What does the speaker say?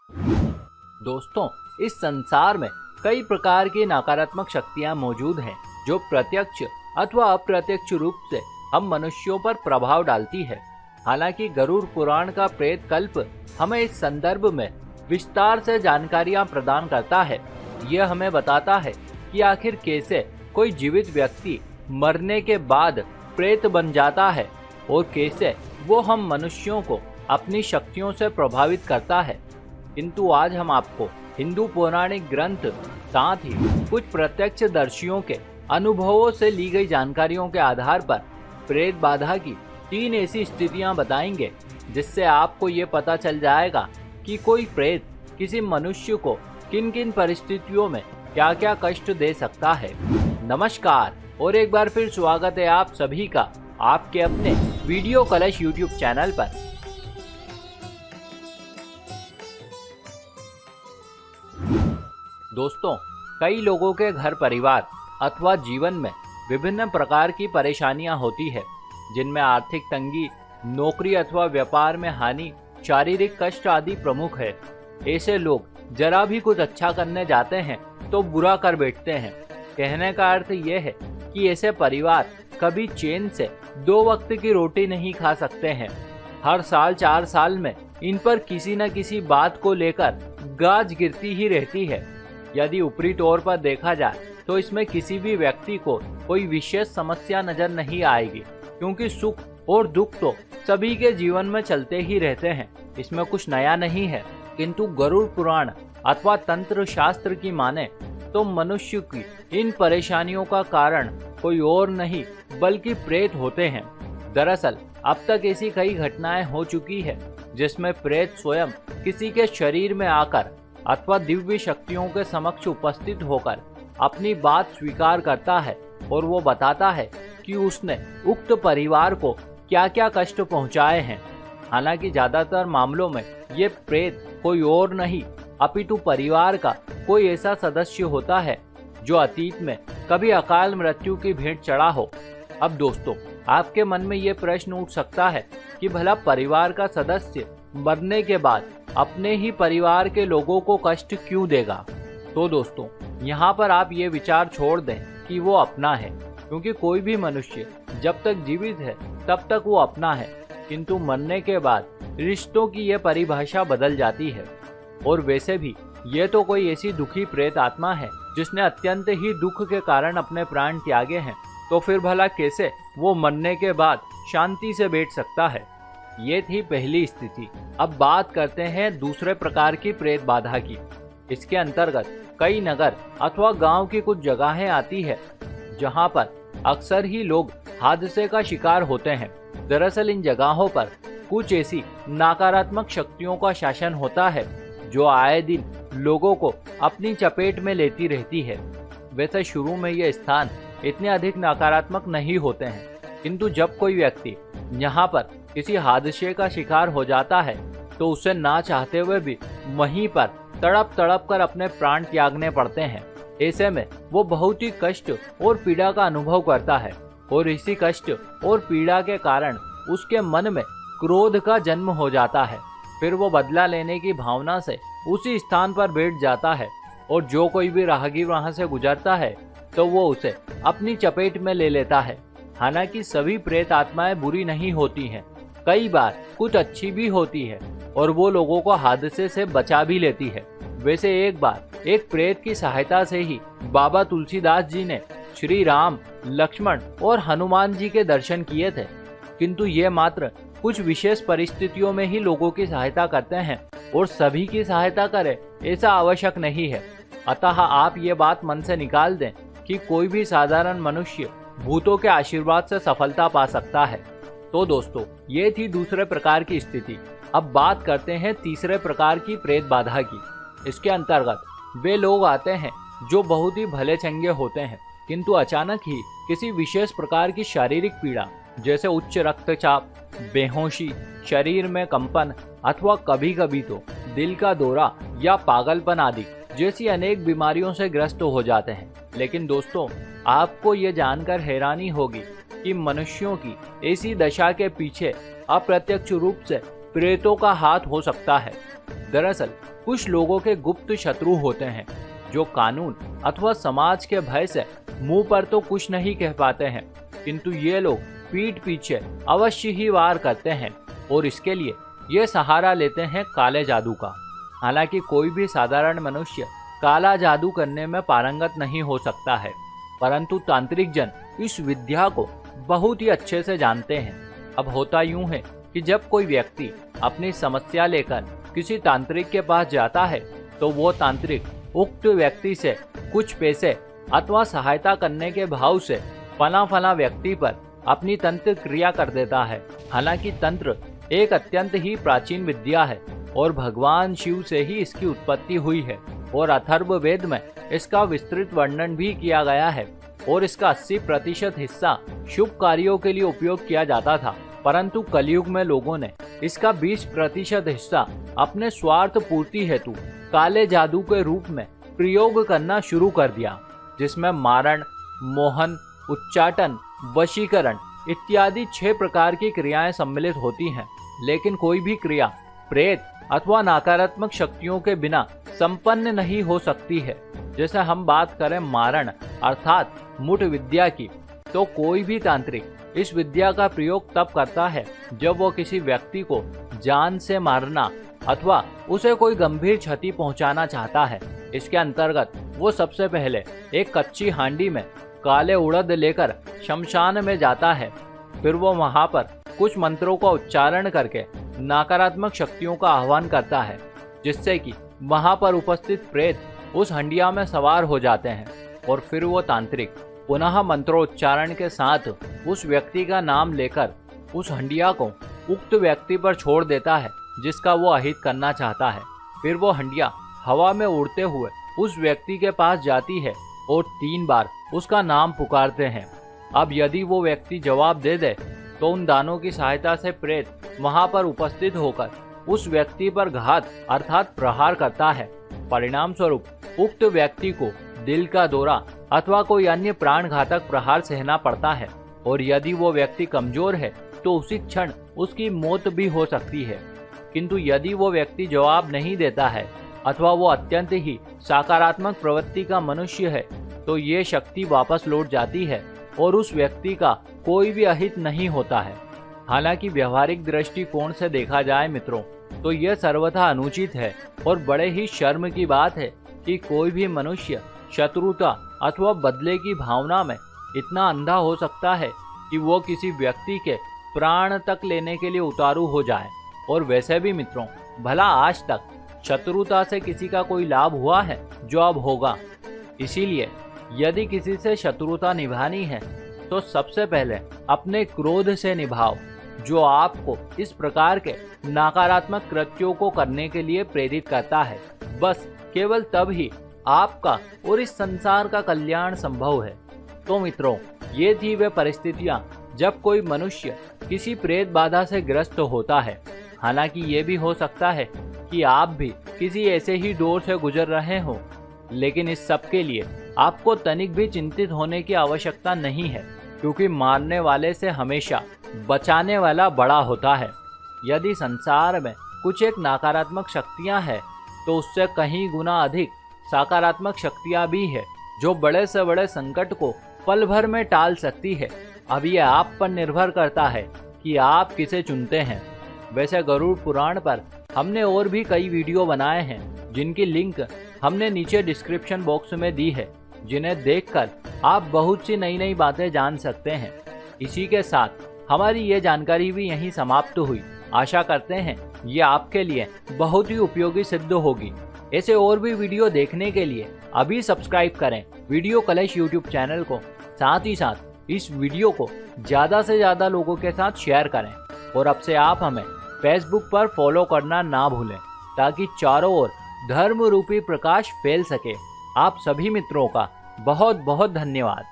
दोस्तों, इस संसार में कई प्रकार की नकारात्मक शक्तियां मौजूद हैं जो प्रत्यक्ष अथवा अप्रत्यक्ष रूप से हम मनुष्यों पर प्रभाव डालती है। हालांकि गरुड़ पुराण का प्रेत कल्प हमें इस संदर्भ में विस्तार से जानकारियां प्रदान करता है। यह हमें बताता है कि आखिर कैसे कोई जीवित व्यक्ति मरने के बाद प्रेत बन जाता है और कैसे वो हम मनुष्यों को अपनी शक्तियों से प्रभावित करता है। किंतु आज हम आपको हिंदू पौराणिक ग्रंथ साथ ही कुछ प्रत्यक्षदर्शियों के अनुभवों से ली गई जानकारियों के आधार पर प्रेत बाधा की 3 ऐसी स्थितियां बताएंगे जिससे आपको ये पता चल जाएगा कि कोई प्रेत किसी मनुष्य को किन किन परिस्थितियों में क्या क्या कष्ट दे सकता है। नमस्कार और एक बार फिर स्वागत है आप सभी का आपके अपने वीडियो कलश यूट्यूब चैनल पर। दोस्तों, कई लोगों के घर परिवार अथवा जीवन में विभिन्न प्रकार की परेशानियां होती है जिनमें आर्थिक तंगी, नौकरी अथवा व्यापार में हानि, शारीरिक कष्ट आदि प्रमुख है। ऐसे लोग जरा भी कुछ अच्छा करने जाते हैं तो बुरा कर बैठते हैं। कहने का अर्थ यह है कि ऐसे परिवार कभी चैन से 2 वक्त की रोटी नहीं खा सकते हैं। हर साल 4 साल में इन पर किसी न किसी बात को लेकर गाज गिरती ही रहती है। यदि ऊपरी तौर पर देखा जाए तो इसमें किसी भी व्यक्ति को कोई विशेष समस्या नजर नहीं आएगी, क्योंकि सुख और दुख तो सभी के जीवन में चलते ही रहते हैं। इसमें कुछ नया नहीं है। किंतु गरुड़ पुराण अथवा तंत्र शास्त्र की माने तो मनुष्य की इन परेशानियों का कारण कोई और नहीं बल्कि प्रेत होते हैं। दरअसल अब तक ऐसी कई घटनाएं हो चुकी है जिसमें प्रेत स्वयं किसी के शरीर में आकर अथवा दिव्य शक्तियों के समक्ष उपस्थित होकर अपनी बात स्वीकार करता है और वो बताता है कि उसने उक्त परिवार को क्या क्या कष्ट पहुंचाए हैं। हालांकि ज्यादातर मामलों में ये प्रेत कोई और नहीं अपितु परिवार का कोई ऐसा सदस्य होता है जो अतीत में कभी अकाल मृत्यु की भेंट चढ़ा हो। अब दोस्तों, आपके मन में ये प्रश्न उठ सकता है कि भला परिवार का सदस्य मरने के बाद अपने ही परिवार के लोगों को कष्ट क्यों देगा। तो दोस्तों, यहाँ पर आप ये विचार छोड़ दें कि वो अपना है, क्योंकि कोई भी मनुष्य जब तक जीवित है तब तक वो अपना है। किंतु मरने के बाद रिश्तों की ये परिभाषा बदल जाती है। और वैसे भी ये तो कोई ऐसी दुखी प्रेत आत्मा है जिसने अत्यंत ही दुख के कारण अपने प्राण त्यागे हैं, तो फिर भला कैसे वो मरने के बाद शांति से बैठ सकता है। ये थी पहली स्थिति। अब बात करते हैं दूसरे प्रकार की प्रेत बाधा की। इसके अंतर्गत कई नगर अथवा गांव की कुछ जगहें आती है जहां पर अक्सर ही लोग हादसे का शिकार होते हैं। दरअसल इन जगहों पर कुछ ऐसी नकारात्मक शक्तियों का शासन होता है जो आए दिन लोगों को अपनी चपेट में लेती रहती है। वैसे शुरू में ये स्थान इतने अधिक नकारात्मक नहीं होते हैं, किंतु जब कोई व्यक्ति यहाँ पर किसी हादसे का शिकार हो जाता है तो उसे ना चाहते हुए भी वहीं पर तड़प तड़प कर अपने प्राण त्यागने पड़ते हैं। ऐसे में वो बहुत ही कष्ट और पीड़ा का अनुभव करता है और इसी कष्ट और पीड़ा के कारण उसके मन में क्रोध का जन्म हो जाता है। फिर वो बदला लेने की भावना से उसी स्थान पर बैठ जाता है और जो कोई भी राहगीर वहां से गुजरता है तो वो उसे अपनी चपेट में ले लेता है। हालांकि सभी प्रेत आत्माएं बुरी नहीं होती हैं, कई बार कुछ अच्छी भी होती है और वो लोगों को हादसे से बचा भी लेती है। वैसे एक बार एक प्रेत की सहायता से ही बाबा तुलसीदास जी ने श्री राम, लक्ष्मण और हनुमान जी के दर्शन किए थे। किंतु ये मात्र कुछ विशेष परिस्थितियों में ही लोगों की सहायता करते हैं और सभी की सहायता करें ऐसा आवश्यक नहीं है। अतः आप ये बात मन से निकाल दें कि कोई भी साधारण मनुष्य भूतों के आशीर्वाद से सफलता पा सकता है। तो दोस्तों, ये थी दूसरे प्रकार की स्थिति। अब बात करते हैं तीसरे प्रकार की प्रेत बाधा की। इसके अंतर्गत वे लोग आते हैं जो बहुत ही भले चंगे होते हैं, किंतु अचानक ही किसी विशेष प्रकार की शारीरिक पीड़ा जैसे उच्च रक्तचाप, बेहोशी, शरीर में कंपन अथवा कभी कभी तो दिल का दौरा या पागलपन आदि जैसी अनेक बीमारियों से ग्रस्त हो जाते हैं। लेकिन दोस्तों, आपको ये जानकर हैरानी होगी कि मनुष्यों की ऐसी दशा के पीछे अप्रत्यक्ष रूप से प्रेतों का हाथ हो सकता है। दरअसल कुछ लोगों के गुप्त शत्रु होते हैं जो कानून अथवा समाज के भय से मुंह पर तो कुछ नहीं कह पाते हैं, किंतु ये लोग पीठ पीछे अवश्य ही वार करते हैं और इसके लिए ये सहारा लेते हैं काले जादू का। हालांकि कोई भी साधारण मनुष्य काला जादू करने में पारंगत नहीं हो सकता है, परंतु तांत्रिक जन इस विद्या को बहुत ही अच्छे से जानते हैं। अब होता यूं है कि जब कोई व्यक्ति अपनी समस्या लेकर किसी तांत्रिक के पास जाता है तो वो तांत्रिक उक्त व्यक्ति से कुछ पैसे अथवा सहायता करने के भाव से फला व्यक्ति पर अपनी तंत्र क्रिया कर देता है। हालांकि तंत्र एक अत्यंत ही प्राचीन विद्या है और भगवान शिव से ही इसकी उत्पत्ति हुई है और अथर्ववेद में इसका विस्तृत वर्णन भी किया गया है और इसका 80% हिस्सा शुभ कार्यों के लिए उपयोग किया जाता था, परंतु कलयुग में लोगों ने इसका 20% हिस्सा अपने स्वार्थ पूर्ति हेतु काले जादू के रूप में प्रयोग करना शुरू कर दिया, जिसमें मारण, मोहन, उच्चाटन, वशीकरण इत्यादि 6 प्रकार की क्रियाएं सम्मिलित होती हैं। लेकिन कोई भी क्रिया प्रेत अथवा नकारात्मक शक्तियों के बिना संपन्न नहीं हो सकती है। जैसे हम बात करें मारण अर्थात मुठ विद्या की, तो कोई भी तांत्रिक इस विद्या का प्रयोग तब करता है जब वो किसी व्यक्ति को जान से मारना अथवा उसे कोई गंभीर क्षति पहुंचाना चाहता है। इसके अंतर्गत वो सबसे पहले एक कच्ची हांडी में काले उड़द लेकर शमशान में जाता है। फिर वो वहां पर कुछ मंत्रों का उच्चारण करके नकारात्मक शक्तियों का आह्वान करता है, जिससे कि वहां पर उपस्थित प्रेत उस हंडिया में सवार हो जाते हैं और फिर वो तांत्रिक पुनः मंत्रोच्चारण के साथ उस व्यक्ति का नाम लेकर उस हंडिया को उक्त व्यक्ति पर छोड़ देता है जिसका वो अहित करना चाहता है। फिर वो हंडिया हवा में उड़ते हुए उस व्यक्ति के पास जाती है और 3 बार उसका नाम पुकारते हैं। अब यदि वो व्यक्ति जवाब दे दे तो उन दानों की सहायता से प्रेत वहां पर उपस्थित होकर उस व्यक्ति पर घात अर्थात प्रहार करता है। परिणाम स्वरूप उक्त व्यक्ति को दिल का दौरा अथवा कोई अन्य प्राण घातक प्रहार सहना पड़ता है और यदि वो व्यक्ति कमजोर है तो उसी क्षण उसकी मौत भी हो सकती है। किंतु यदि वो व्यक्ति जवाब नहीं देता है अथवा वो अत्यंत ही सकारात्मक प्रवृत्ति का मनुष्य है तो ये शक्ति वापस लौट जाती है और उस व्यक्ति का कोई भी अहित नहीं होता है। हालांकि व्यवहारिक दृष्टिकोण से देखा जाए मित्रों, तो यह सर्वथा अनुचित है और बड़े ही शर्म की बात है कि कोई भी मनुष्य शत्रुता अथवा बदले की भावना में इतना अंधा हो सकता है कि वो किसी व्यक्ति के प्राण तक लेने के लिए उतारू हो जाए। और वैसे भी मित्रों, भला आज तक शत्रुता से किसी का कोई लाभ हुआ है? जो अब होगा। इसीलिए यदि किसी से शत्रुता निभानी है तो सबसे पहले अपने क्रोध से निभाओ, जो आपको इस प्रकार के नकारात्मक कृत्यों को करने के लिए प्रेरित करता है। बस केवल तब ही आपका और इस संसार का कल्याण संभव है। तो मित्रों, ये थी वे परिस्थितियां जब कोई मनुष्य किसी प्रेत बाधा से ग्रस्त होता है। हालांकि ये भी हो सकता है कि आप भी किसी ऐसे ही दौर से गुजर रहे हो, लेकिन इस सब के लिए आपको तनिक भी चिंतित होने की आवश्यकता नहीं है, क्योंकि मारने वाले से हमेशा बचाने वाला बड़ा होता है। यदि संसार में कुछ एक नकारात्मक शक्तियां हैं, तो उससे कहीं गुना अधिक सकारात्मक शक्तियां भी है जो बड़े से बड़े संकट को पल भर में टाल सकती है। अब ये आप पर निर्भर करता है कि आप किसे चुनते हैं। वैसे गरुड़ पुराण पर हमने और भी कई वीडियो बनाए हैं, जिनकी लिंक हमने नीचे डिस्क्रिप्शन बॉक्स में दी है, जिन्हें देखकर आप बहुत सी नई नई बातें जान सकते हैं। इसी के साथ हमारी ये जानकारी भी यहीं समाप्त हुई। आशा करते हैं ये आपके लिए बहुत ही उपयोगी सिद्ध होगी। ऐसे और भी वीडियो देखने के लिए अभी सब्सक्राइब करें वीडियो कलेश यूट्यूब चैनल को। साथ ही साथ इस वीडियो को ज़्यादा से ज़्यादा लोगों के साथ शेयर करें और अब से आप हमें फेसबुक पर फॉलो करना ना भूलें, ताकि चारों ओर धर्म रूपी प्रकाश फैल सके। आप सभी मित्रों का बहुत बहुत धन्यवाद।